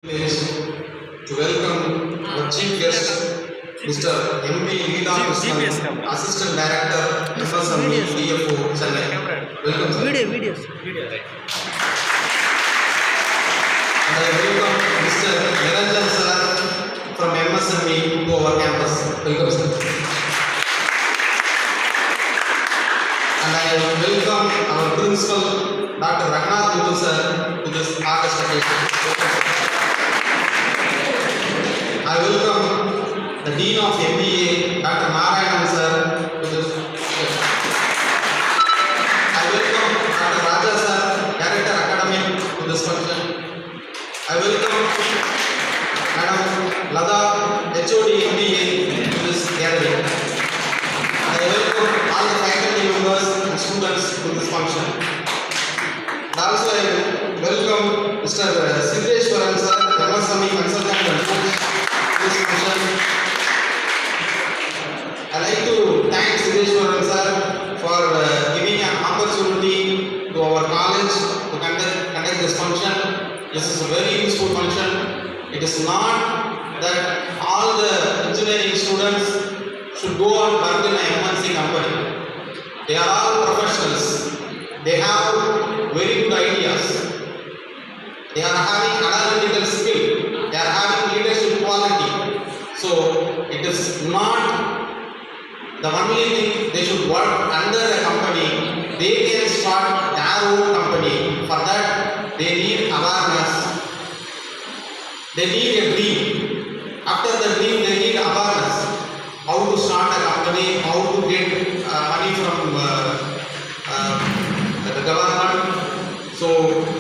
To welcome our chief guest, Mr. M.P. Leela Krishnan, Assistant Director, MSME, DFO, Chennai. Welcome, sir. Video. And I welcome Mr. Niranjan sir from MSME to our campus. Welcome, sir. And I welcome our principal, Dr. Raghunath Muthu sir, to this August occasion. I welcome the Dean of MBA, Dr. Narayanan sir, to this. I welcome Dr. Raja sir, Director Academic, to this function. I welcome Madam Lada, HOD MBA, to this gathering. I welcome all the faculty members and students to this function. And also I welcome Mr. Siddheshwaran sir, MSME Consultant and Coach. I like to thank Siddheshwaran sir for giving an opportunity to our college to conduct this function. This is a very useful function. It is not that all the engineering students should go and work in a MNC company. They are all professionals. They have very good ideas. They are having analytical skill. They are having leadership quality. So it is not the only thing they should work under a company. They can start their own company. For that they need awareness. They need a dream. After the dream they need awareness. How to start a company, how to get money from the government. So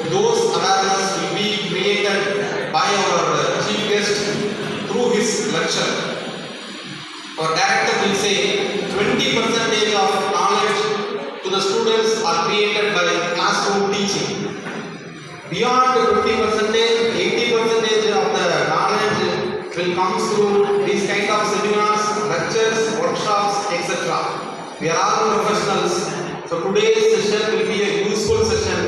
those awareness will be created by our chief guest through his lecture. Our director will say 20% of knowledge to the students are created by classroom teaching. Beyond 20%, 80% of the knowledge will come through these kind of seminars, lectures, workshops, etc. We are all professionals. So today's session will be a useful session.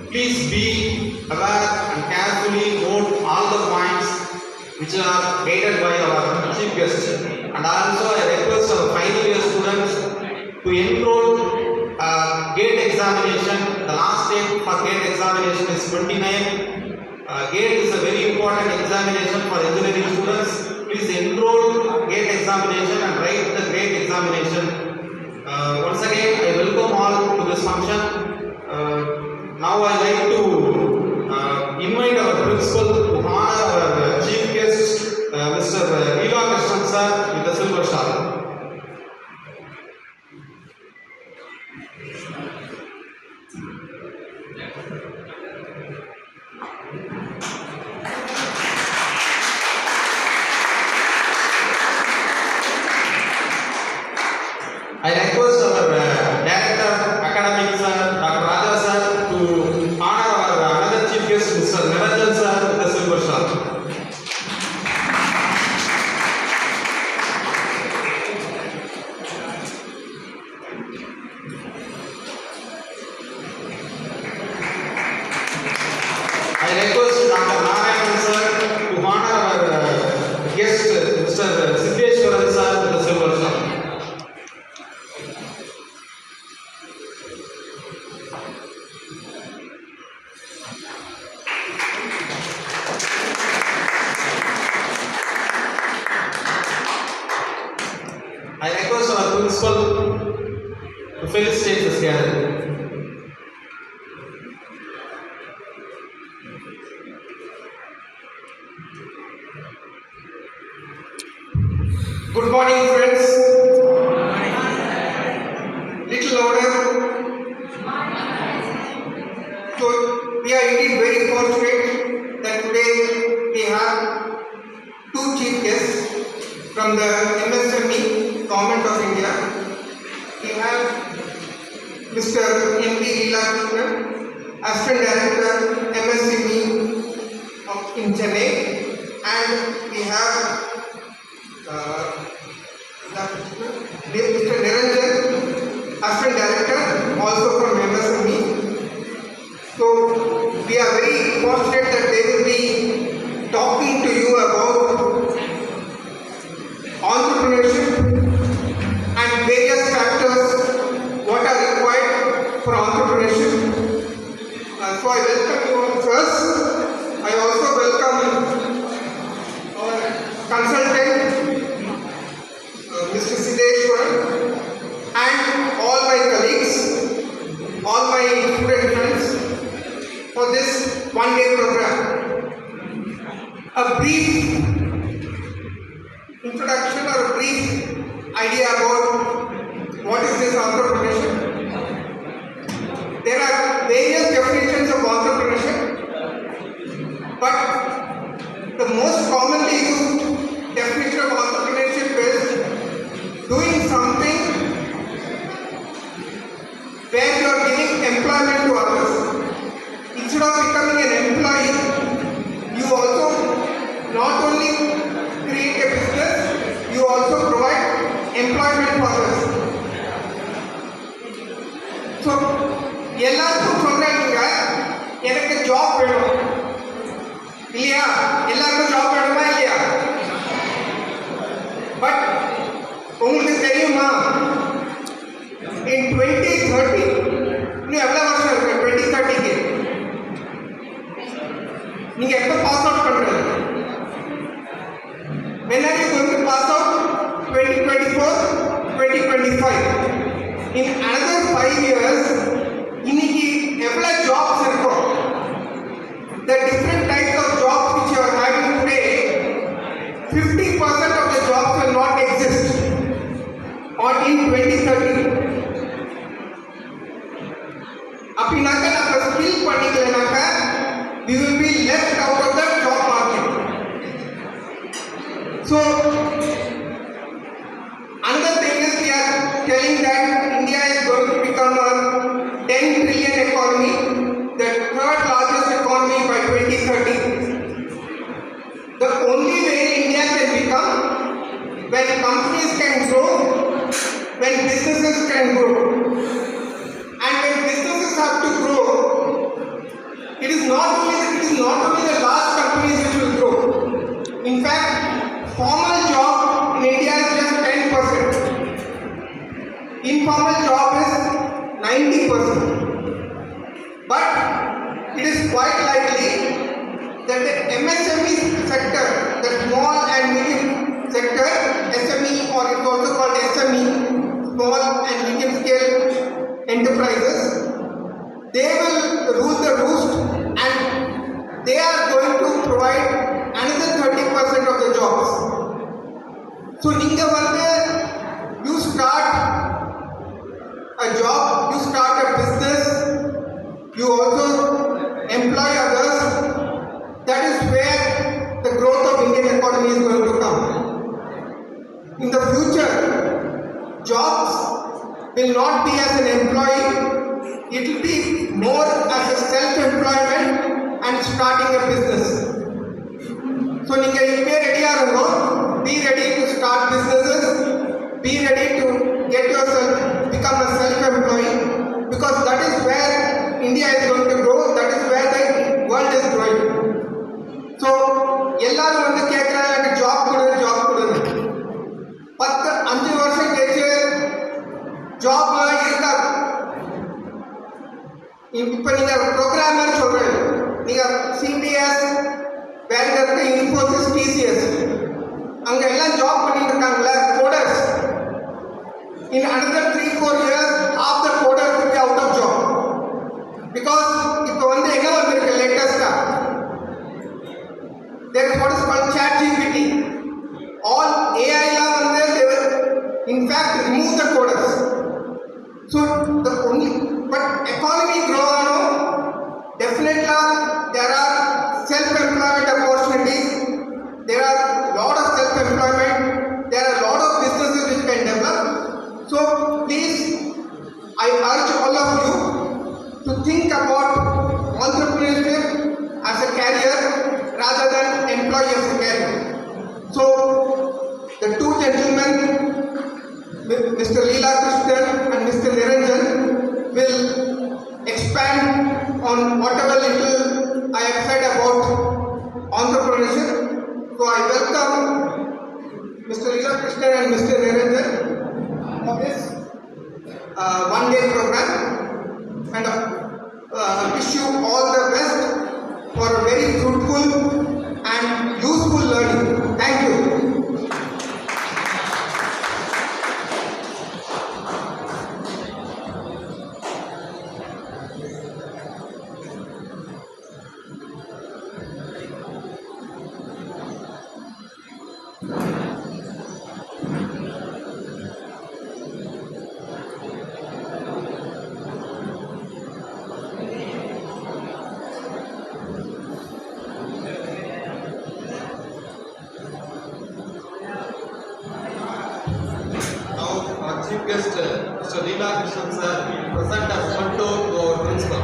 Please be aware and carefully note all the points which are guided by our chief guest. And also I request our final year students to enroll GATE examination. The last date for GATE examination is 29. GATE is a very important examination for engineering students. Please enroll GATE examination and write the GATE examination. Once again, I welcome all to this function. Now I like to invite our principal to honor our chief guest, Mr. Leela Krishnan sir, with the silver star. I request our Director Academic sir, Dr. Raja sir, to honor our another chief guest, Mr. Niranjan sir, with the silver star. I request Dr. Narayanan sir to honor our guest, Mr. Siddheshwaran sir, with the silver star. I request our principal to felicitate this gathering. Good morning, friends. Little louder. So we are indeed very fortunate that today we have two chief guests from the MSME Government of India. We have Mr. M.P. Leela Krishnan, Assistant Director MSME in Chennai, and we have Mr. Niranjan, Assistant Director, also from MSME. So we are very fortunate that they will be a brief introduction or a brief idea about what is this entrepreneurship. There are various definitions of entrepreneurship, but the most commonly used definition of entrepreneurship is doing something where you are giving employment to others. Instead of becoming an employee, you also not only create a business, you also provide employment for others. So, எல்லாருக்கும் சொல்றாங்க எனக்கு job வேணும் இல்லையா? எல்லாருக்கும் job வேணுமா இல்லையா? But உங்களுக்கு தெரியுமா in 2030 இன்னும் எவ்வளவு வருஷம் இருக்கு? 2030க்கு நீங்க எப்ப பாஸ் அவுட் பண்றது? when are you going to pass out? 2024, 2025. in another 5 years இன்னைக்கு எவ்வளவு ஜாப்ஸ் இருக்கும்? the different types of jobs which you are having today, 50% of the jobs will not exist or in 2030. அப்படினாக்க நம்ம skill பண்ணிக்கலனாக்க we will be left out of the job market. So another thing is we are telling that India is going to become a 10 trillion economy, the third largest economy by 2030. The only way India can become when companies can grow, when businesses can grow. And when businesses have to grow, it is not only the large companies which will grow. In fact, formal job in India is just 10%. Informal job is 90%. But it is quite likely that the MSME sector, the small and medium sector, SME, or it is also called SME, small and medium scale enterprises, they will rule the roost and they are going to provide another 30% of the jobs. So you start a job, you start a business, you also employ others. That is where the growth of Indian economy is going to come. In the future, jobs will not be as an employee, it will be more as a self-employment and starting a business. So, you be ready to start businesses, be ready to get yourself, become a self-employee, because that is where India is going to grow, that is where the world is growing. So, எல்லாரும் வந்து கேக்குறாங்க job கொடு 5 வருஷம் கழிச்சு ஜாப்லாம் இருக்காது. இப்ப நீங்க programmer சொல்றேன், நீங்க சிபிஎஸ் வேற இருக்க இன்ஃபோசிஸ் டிசிஎஸ் அங்க எல்லாம் ஜாப் பண்ணிட்டு இருக்காங்கல்ல coders. in another 3-4 years half the coders will be out of job because இப்ப வந்து என்ன வந்திருக்கு லேட்டஸ்டா, there is what is called chat GPT. all AI லாம் வந்து they will in fact remove the coders. So the only but economy grow definitely there are self-employment opportunities, there are lot of self-employment, there are lot of businesses which can develop. So please, I urge all of you to think about entrepreneurship as a career rather than employee as a career. So the two gentlemen, Mr. Leela Krishnan and Mr. Niranjan, will expand on whatever little I have said about entrepreneurship. So I welcome Mr. Leela Krishnan and Mr. Niranjan for this one-day program, and wish you all the best for a very fruitful and useful learning. Thank you. request Mr. Leela Krishnan sir present a memento to our principal.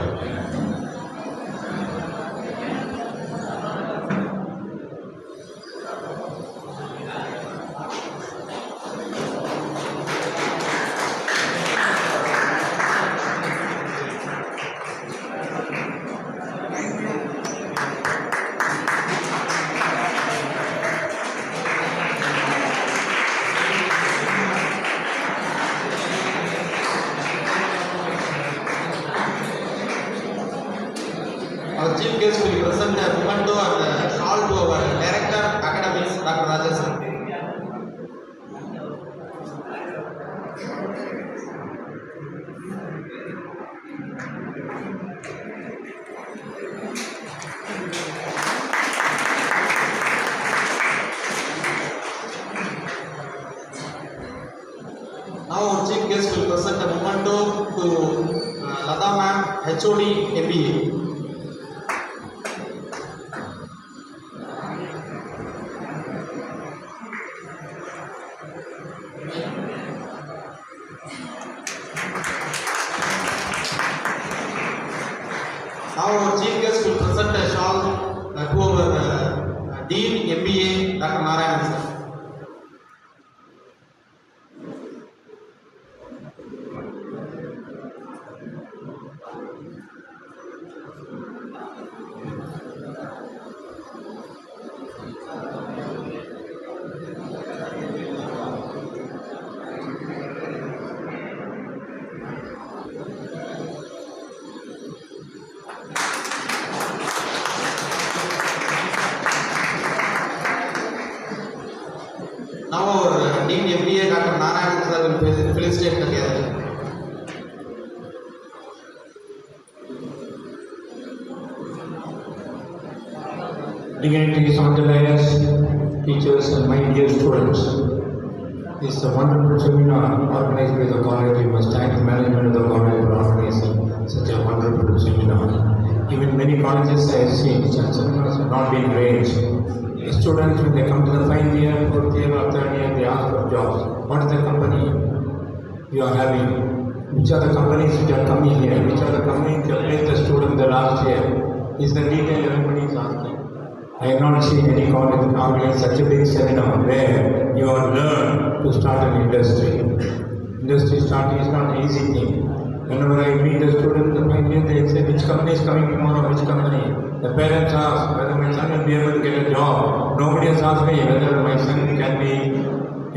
Our chief guest will present a memento and a shawl to our director academics, Dr. Rajesh. Now our chief guest will present a memento to Lata ma'am, HOD MBA. Now our chief guest will present a shawl to our Dean MBA, Dr. Narayan sir. Now our Dean MBA, Dr. Narayan sir will felicitate together. Dignitaries on the dais, teachers and my dear students. This is a wonderful seminar organized by the college. We must thank the management of the college for organizing such a wonderful seminar. Even many colleges I have seen such seminars have not been arranged. Students, when they come to the final year, fourth year or third year, they ask for jobs. What is the company you are having? Which are the companies which are coming here? Which are the companies which have placed the student the last year? Is the detail everybody is asking. I have not seen any college organize such a big seminar where you are learned to start an industry. Industry starting is not an easy thing. Whenever I meet the students, the final year, they say, which company is coming tomorrow, which company? The parents ask whether my son will be able to get a job. Nobody has asked me whether my son can be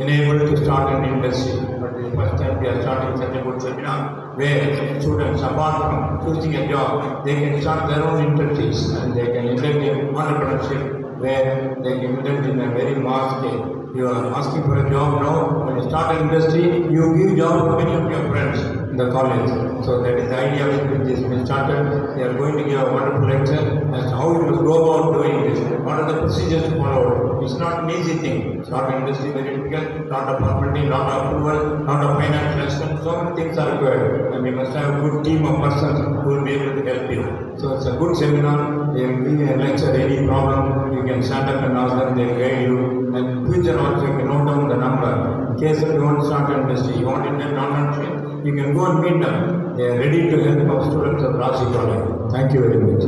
enabled to start an industry. But this is the first time we are starting such a good seminar where students, apart from choosing a job, they can start their own industries and they can indulge in entrepreneurship where they can indulge in a very large scale. You are asking for a job now. When you start an industry, you give job to many of your friends in the college. So that is the idea with this been started. They are going to give a wonderful lecture as to how you must go about doing this. What are the procedures to follow? It's not an easy thing. Start an industry very difficult. Lot of formality, lot of approval, lot of financial assistance. So many things are required, and we must have a good team of persons who will be able to help you. So it's a good seminar. They will give you a lecture, any problem, you can stand up and ask them, they will guide you. And future also you can note down the number. In case if you want to start an industry, you want Indian non-entrepreneurship, you can go and meet them. They are ready to help our students of RRASE College. Thank you very much.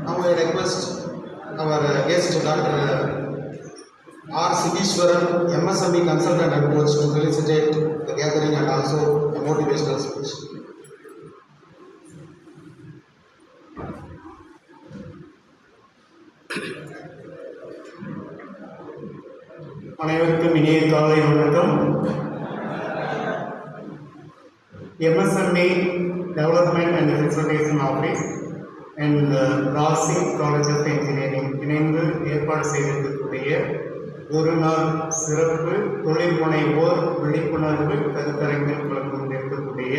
Now I request our guest Dr. R. Sidishwaran, MSME consultant and coach, to felicitate the gathering and also a motivational speech. அனைவருக்கும் இனிய காலை வணக்கம். MSME Development and Facilitation Office and RRASE College of Engineering இணைந்து ஏற்பாடு செய்திருக்கக்கூடிய ஒரு நாள் சிறப்பு தொழில் முனைவோர் விழிப்புணர்வு கருத்தரங்கில் கலந்து கொண்டிருக்கக்கூடிய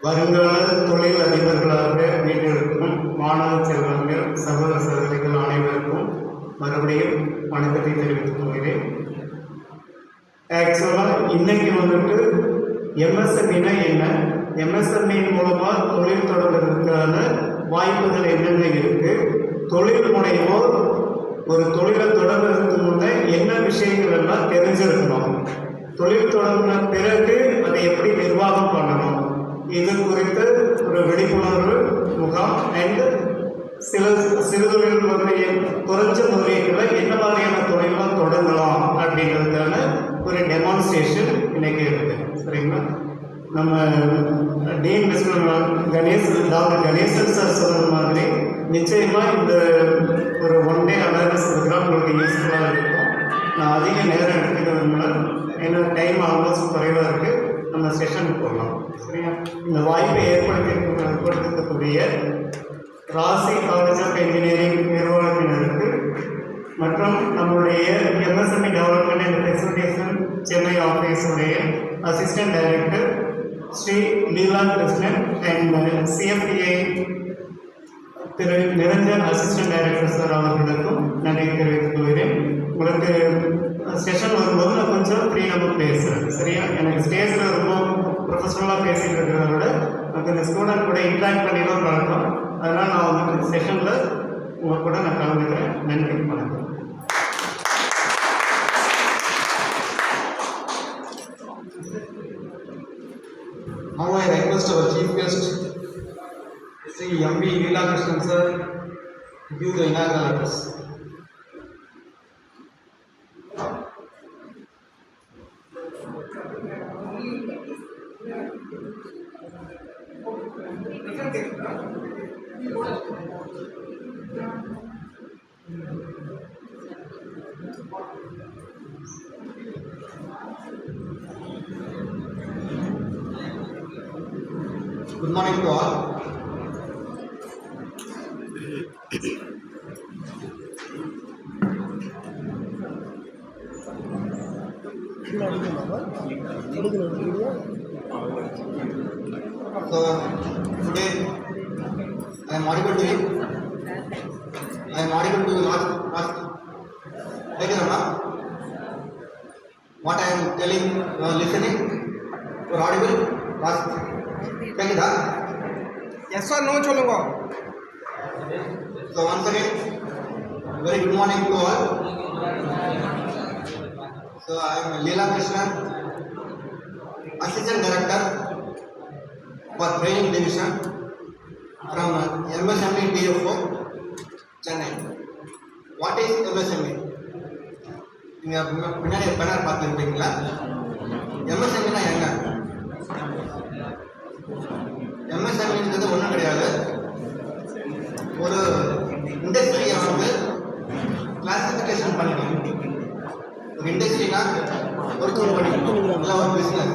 வருங்கால தொழில் அதிபர்களாக வீட்டிற்கும் மாணவ செல்வங்கள் சகோதர சகோதரிகள் அனைவருக்கும் மறுபடியும் வணக்கத்தை தெரிவித்துக் கொள்கிறேன். ஆக்சுவலாக இன்னைக்கு வந்துட்டு எம்எஸ்எம்இனா என்ன, எம்எஸ்எம்இ மூலமாக தொழில் தொடங்குறதுக்கான வாய்ப்புகள் என்னென்ன இருக்குது, தொழில் முனைவோர் ஒரு தொழிலை தொடங்குறதுக்கு முன்னே என்ன விஷயங்கள் எல்லாம் தெரிஞ்சிருக்கணும், தொழில் தொடங்கின பிறகு அதை எப்படி நிர்வாகம் பண்ணணும், இது குறித்து ஒரு விழிப்புணர்வு முகாம் அண்ட் சிறுதொழில் குறைஞ்ச முதலீட்டுல என்ன மாதிரியான தொழிலாம் தொடங்கலாம் அப்படிங்கிறதுக்கான ஒரு டெமான்ஸ்ட்ரேஷன் இன்னைக்கு இருக்கு. சரிங்களா? நம்ம dean mister doctor Ganesan sir சொன்ன மாதிரி நிச்சயமா இந்த ஒரு 1 day அவேர்னஸ் ப்ரோக்ராம் உங்களுக்கு யூஸ்ஃபுல்லாக இருக்கும். நான் அதிக நேரம் எடுத்துக்கிறதுனால ஏன்னா டைம் ஆல்மோஸ்ட் குறைவாக இருக்கு, நம்ம செஷனுக்கு போகலாம். சரியா? இந்த வாய்ப்பை ஏற்படுத்தக்கூடிய ராசி காலேஜ் ஆஃப் இன்ஜினியரிங் நிறுவனத்தினருக்கு மற்றும் நம்முடைய MSME development and facilitation Chennai ஆஃபீஸுடைய assistant director Shri Leela Krishnan and CFDA Thiru Niranjan assistant director sir அவர்களுக்கும் நன்றி தெரிவித்துக் கொள்கிறேன். உங்களுக்கு செஷன் வரும்போது நான் கொஞ்சம் ஃப்ரீயாக பேசுகிறேன். சரியா? எனக்கு ஸ்டேஜில் ரொம்ப ப்ரொஃபஷனலாக பேசிட்டு இருக்கிறத விட எனக்கு இந்த ஸ்டூடெண்ட் கூட இன்ட்ராக்ட் பண்ணி தான் பழக்கம். அதனால் நான் வந்து செஷனில் உங்கள் கூட நான் கலந்துக்கிறேன். நன்றி, வணக்கம். Now I request our chief guest, Sri M.B. Leela Krishnan sir, to give the inaugural address. Good morning to all. So today I am audible to you. I am audible to you last. Thank you, Rama. What I am telling, you are listening. You are audible. Last. கேக்குதா? S R no சொல்லுங்க. So once again, very good morning to all. So I am Leela Krishnan, Assistant Director for Training Division from MSME TFO, Chennai. What is MSME? நீங்க பின்னாடி banner பார்த்துருக்கீங்களா? MSME என்ன? MSME ஒன்றும் கிடையாது. ஒரு இண்டஸ்ட்ரியை வந்து கிளாசிஃபிகேஷன் பண்ணிக்கணும். ஒரு இண்டஸ்ட்ரினா ஒரு கம்பெனி இல்லை ஒரு பிஸ்னஸ்.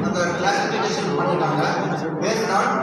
அந்த கிளாசிஃபிகேஷன் பண்ணிட்டாங்க பேஸ்ட் ஆன்